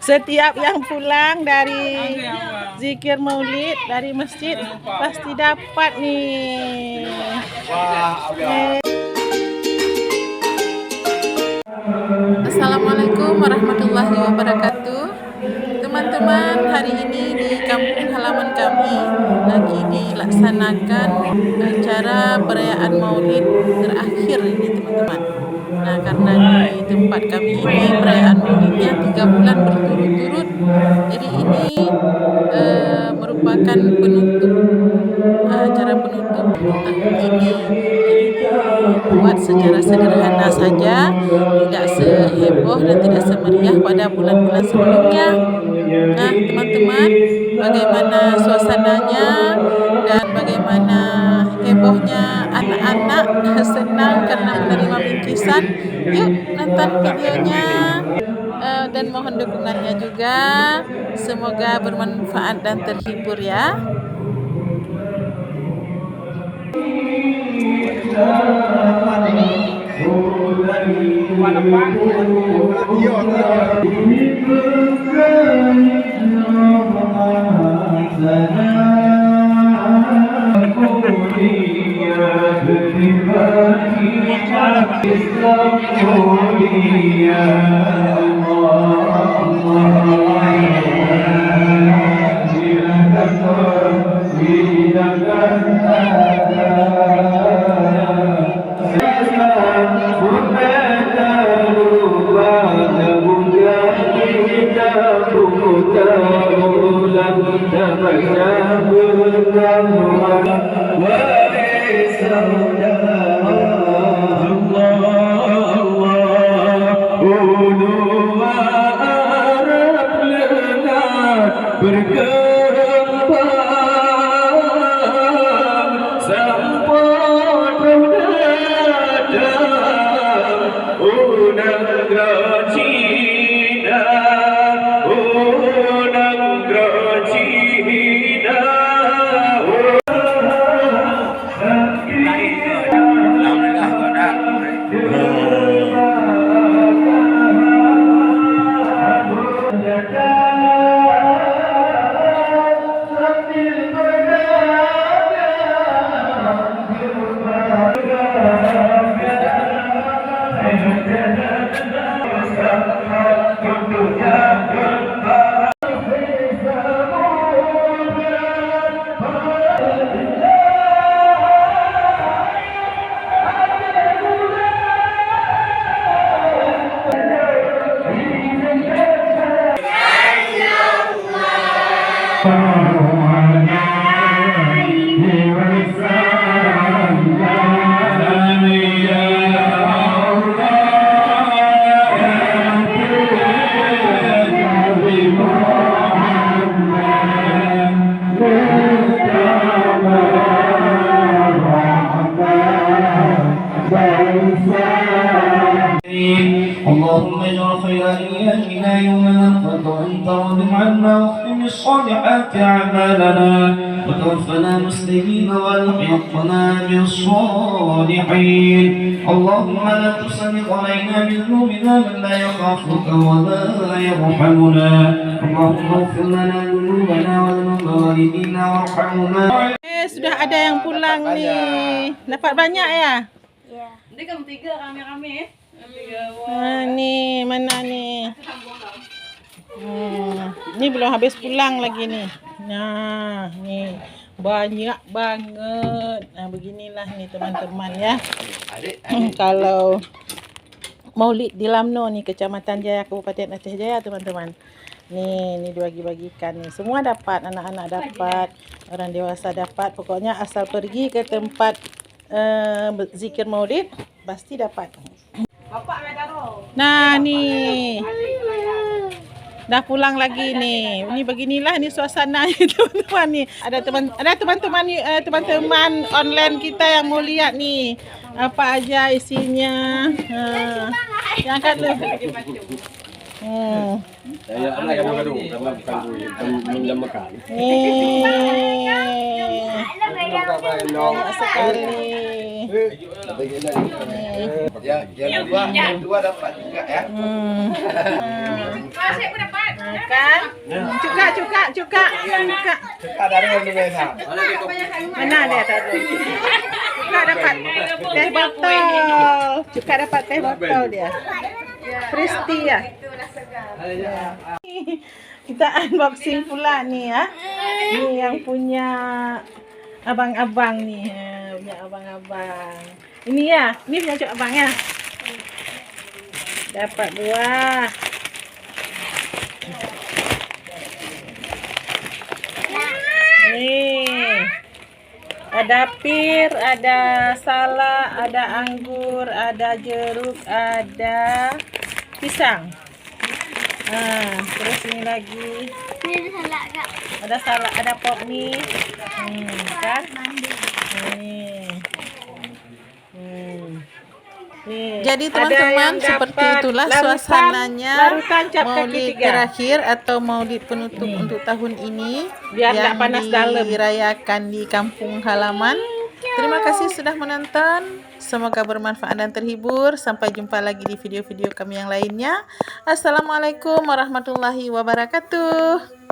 Setiap yang pulang dari zikir maulid dari masjid pasti dapat nih. Assalamualaikum warahmatullahi wabarakatuh. Teman-teman, hari ini di kampung halaman kami lagi dilaksanakan acara perayaan maulid terakhir ini teman-teman. Nah, karena di tempat kami ini perayaan maulidnya 3 bulan berturut-turut, jadi ini merupakan penutup acara penutup tahun ini. Jadi dibuat secara sederhana saja, tidak seheboh dan tidak semeriah pada bulan-bulan sebelumnya. Nah, teman-teman, bagaimana suasananya dan bagaimana hebohnya anak-anak senang karena menerima bingkisan. Yuk nonton videonya dan mohon dukungannya juga. Semoga bermanfaat dan terhibur ya. اللهم اجعل خير ايامنا يوم نلقاك وانت راض عنا واختم الصالحات اعمالنا وتوفنا مسلمين والحقنا بالصالحين. اللهم لا تسلط علينا بذنوبنا من لا يخافك ولا يرحمنا. اللهم اغفر لنا ذنوبنا وذنوب والدينا وارحمهما. Sudah ada yang pulang nih. Dapat banyak ya? Iya. Ini kamu 3 rame-rame. Nih, mana nih? Ini belum habis pulang lagi nih. Nah, nih banyak banget. Nah, beginilah nih teman-teman ya. Kalau maulid di Lamno nih, Kecamatan Jaya, Kabupaten Aceh Jaya, teman-teman. Nih dibagi-bagikan nih. Semua dapat, anak-anak dapat, orang dewasa dapat. Pokoknya asal pergi ke tempat zikir maulid pasti dapat. Nah, nih dah pulang lagi nih. Ini beginilah nih suasananya teman-teman nih. Ada teman-teman online kita yang mau lihat nih apa aja isinya. Yang kan Saya anak yang mengadu karena bukan duit, minjam makan. Banyak sekali. Yang dua dapat juga ya. Kan? Cuka. Dari yang mana? Mana dia tadi? Cuka dapat teh botol. Cuka dapat teh botol dia. Kristi ya. Kita unboxing pula nih ya. Ini yang punya abang-abang nih. Punya abang-abang. Ini ya, ini punya cok abangnya. Dapat 2. Nih, ada pir, ada salak, ada anggur, ada jeruk, ada pisang. Terus ini lagi. Ini ada salak kak. Ada salak, ada pop mie. Kan? Nih. Jadi teman-teman seperti itulah suasananya Maulid terakhir atau Maulid penutup untuk tahun ini yang dirayakan di kampung halaman. Terima kasih sudah menonton. Semoga bermanfaat dan terhibur. Sampai jumpa lagi di video-video kami yang lainnya. Assalamualaikum warahmatullahi wabarakatuh.